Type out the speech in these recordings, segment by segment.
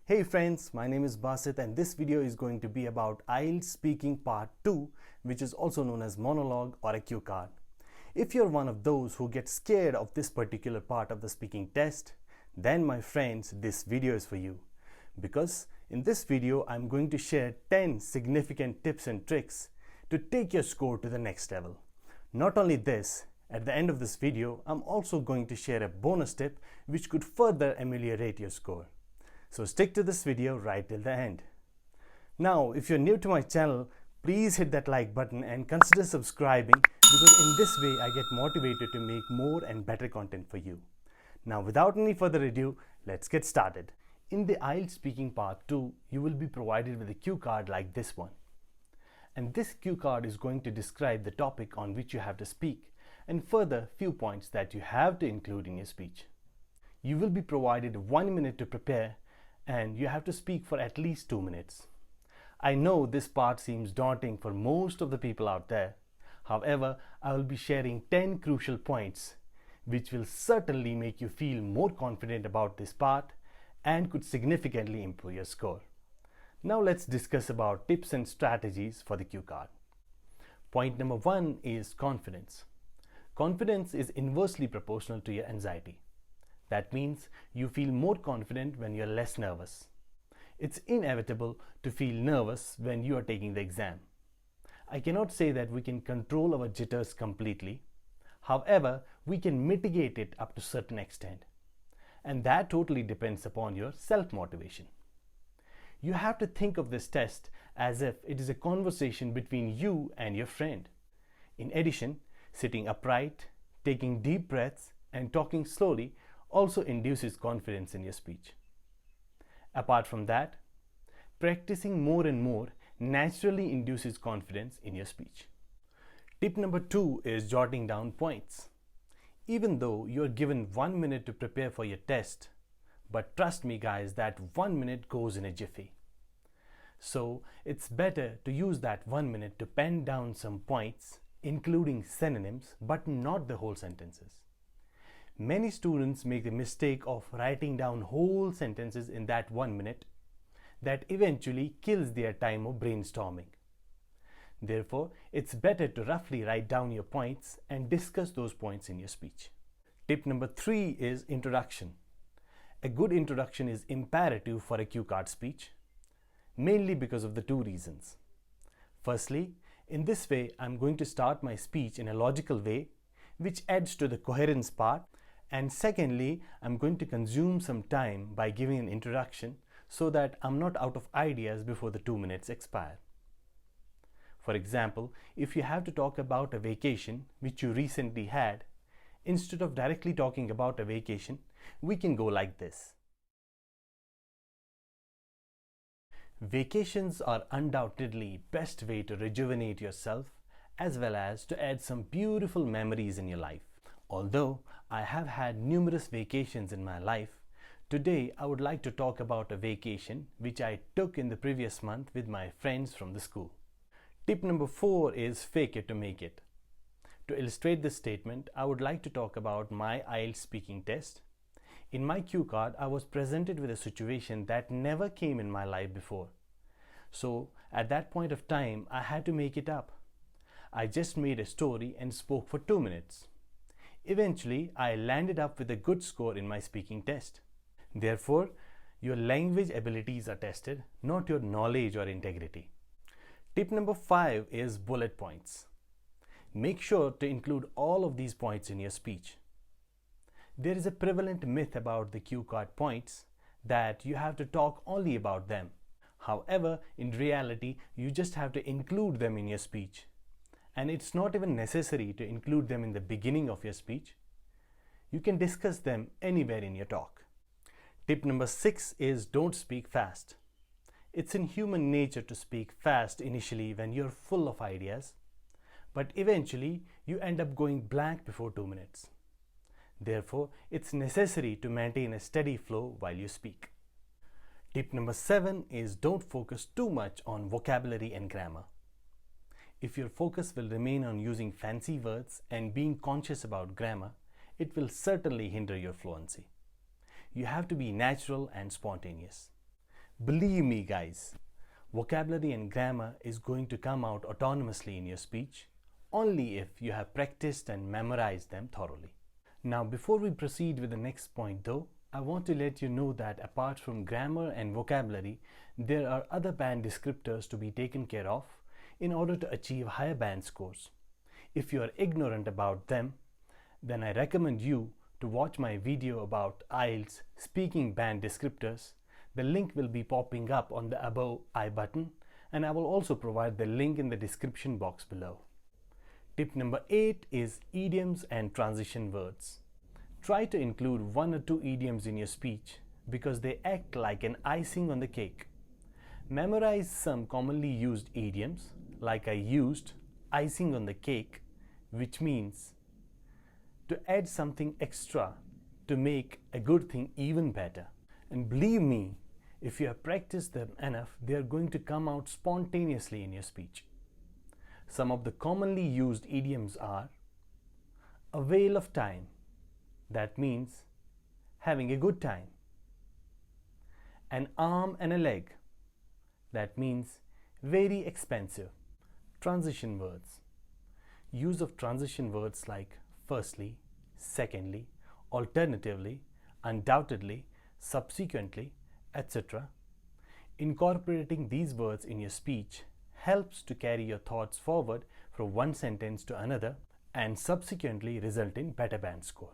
Hey friends, my name is Basit and this video is going to be about IELTS Speaking Part 2, which is also known as monologue or a cue card. If you're one of those who get scared of this particular part of the speaking test, then my friends, this video is for you. Because in this video, I'm going to share 10 significant tips and tricks to take your score to the next level. Not only this, at the end of this video, I'm also going to share a bonus tip which could further ameliorate your score. So stick to this video right till the end. Now, if you're new to my channel, please hit that like button and consider subscribing because in this way I get motivated to make more and better content for you. Now, without any further ado, let's get started. In the IELTS Speaking Part 2, you will be provided with a cue card like this one. And this cue card is going to describe the topic on which you have to speak and further few points that you have to include in your speech. You will be provided 1 minute to prepare and you have to speak for at least 2 minutes. I know this part seems daunting for most of the people out there. However, I will be sharing 10 crucial points which will certainly make you feel more confident about this part and could significantly improve your score. Now let's discuss about tips and strategies for the cue card. Point number 1 is confidence. Confidence is inversely proportional to your anxiety. That means you feel more confident when you're less nervous. It's inevitable to feel nervous when you are taking the exam. I cannot say that we can control our jitters completely. However, we can mitigate it up to a certain extent. And that totally depends upon your self-motivation. You have to think of this test as if it is a conversation between you and your friend. In addition, sitting upright, taking deep breaths, and talking slowly also induces confidence in your speech. Apart from that, practicing more and more naturally induces confidence in your speech. Tip number 2 is jotting down points. Even though you are given 1 minute to prepare for your test, but trust me guys, that 1 minute goes in a jiffy. So it's better to use that 1 minute to pen down some points, including synonyms, but not the whole sentences. Many students make the mistake of writing down whole sentences in that 1 minute that eventually kills their time of brainstorming. Therefore, it's better to roughly write down your points and discuss those points in your speech. Tip number 3 is introduction. A good introduction is imperative for a cue card speech, mainly because of the 2 reasons. Firstly, in this way, I'm going to start my speech in a logical way, which adds to the coherence part. And secondly, I'm going to consume some time by giving an introduction so that I'm not out of ideas before the 2 minutes expire. For example, if you have to talk about a vacation which you recently had, instead of directly talking about a vacation, we can go like this. Vacations are undoubtedly best way to rejuvenate yourself as well as to add some beautiful memories in your life. Although I have had numerous vacations in my life, today I would like to talk about a vacation which I took in the previous month with my friends from the school. Tip number 4 is fake it to make it. To illustrate this statement, I would like to talk about my IELTS speaking test. In my cue card, I was presented with a situation that never came in my life before. So at that point of time, I had to make it up. I just made a story and spoke for 2 minutes. Eventually, I landed up with a good score in my speaking test. Therefore, your language abilities are tested, not your knowledge or integrity. Tip number 5 is bullet points. Make sure to include all of these points in your speech. There is a prevalent myth about the cue card points that you have to talk only about them. However, in reality, you just have to include them in your speech. And it's not even necessary to include them in the beginning of your speech. You can discuss them anywhere in your talk. Tip number 6 is don't speak fast. It's in human nature to speak fast initially when you're full of ideas, but eventually you end up going blank before 2 minutes. Therefore, it's necessary to maintain a steady flow while you speak. Tip number 7 is don't focus too much on vocabulary and grammar. If your focus will remain on using fancy words and being conscious about grammar, it will certainly hinder your fluency. You have to be natural and spontaneous. Believe me guys, vocabulary and grammar is going to come out autonomously in your speech only if you have practiced and memorized them thoroughly. Now before we proceed with the next point though, I want to let you know that apart from grammar and vocabulary, there are other band descriptors to be taken care of in order to achieve higher band scores. If you are ignorant about them, then I recommend you to watch my video about IELTS Speaking band descriptors. The link will be popping up on the above I button, and I will also provide the link in the description box below. Tip number 8 is idioms and transition words. Try to include 1 or 2 idioms in your speech because they act like an icing on the cake. Memorize some commonly used idioms, like I used icing on the cake, which means to add something extra to make a good thing even better. And believe me, if you have practiced them enough, they are going to come out spontaneously in your speech. Some of the commonly used idioms are a whale of time. That means having a good time. An arm and a leg. That means very expensive. Transition words. Use of transition words like firstly, secondly, alternatively, undoubtedly, subsequently, etc. Incorporating these words in your speech helps to carry your thoughts forward from one sentence to another and subsequently result in better band score.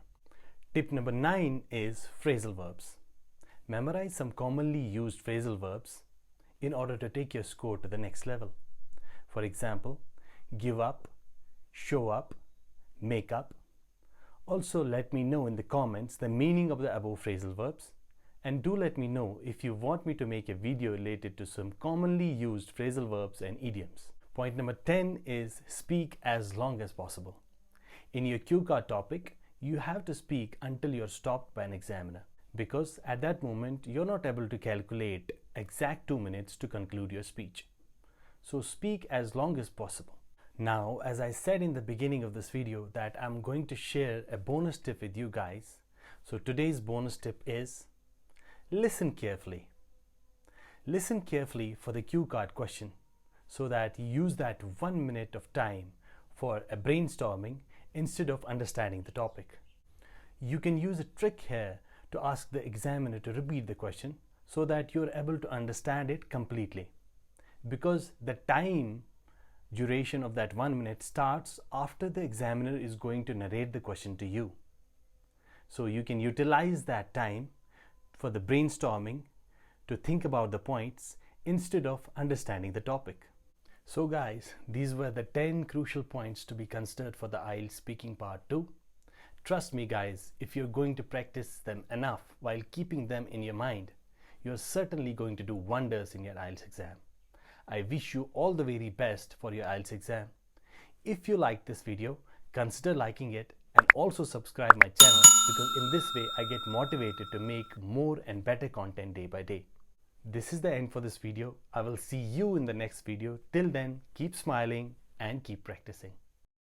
Tip number 9 is phrasal verbs. Memorize some commonly used phrasal verbs in order to take your score to the next level. For example, give up, show up, make up. Also let me know in the comments the meaning of the above phrasal verbs, and do let me know if you want me to make a video related to some commonly used phrasal verbs and idioms. Point number 10 is speak as long as possible. In your cue card topic, you have to speak until you're stopped by an examiner, because at that moment you're not able to calculate exact 2 minutes to conclude your speech. So speak as long as possible. Now, as I said in the beginning of this video that I'm going to share a bonus tip with you guys. So today's bonus tip is listen carefully. Listen carefully for the cue card question so that you use that 1 minute of time for a brainstorming instead of understanding the topic. You can use a trick here to ask the examiner to repeat the question so that you're able to understand it completely, because the time duration of that 1 minute starts after the examiner is going to narrate the question to you. So you can utilize that time for the brainstorming to think about the points instead of understanding the topic. So guys, these were the 10 crucial points to be considered for the IELTS Speaking Part 2. Trust me guys, if you're going to practice them enough while keeping them in your mind, you're certainly going to do wonders in your IELTS exam. I wish you all the very best for your IELTS exam. If you liked this video, consider liking it and also subscribe my channel, because in this way I get motivated to make more and better content day by day. This is the end for this video. I will see you in the next video. Till then, keep smiling and keep practicing.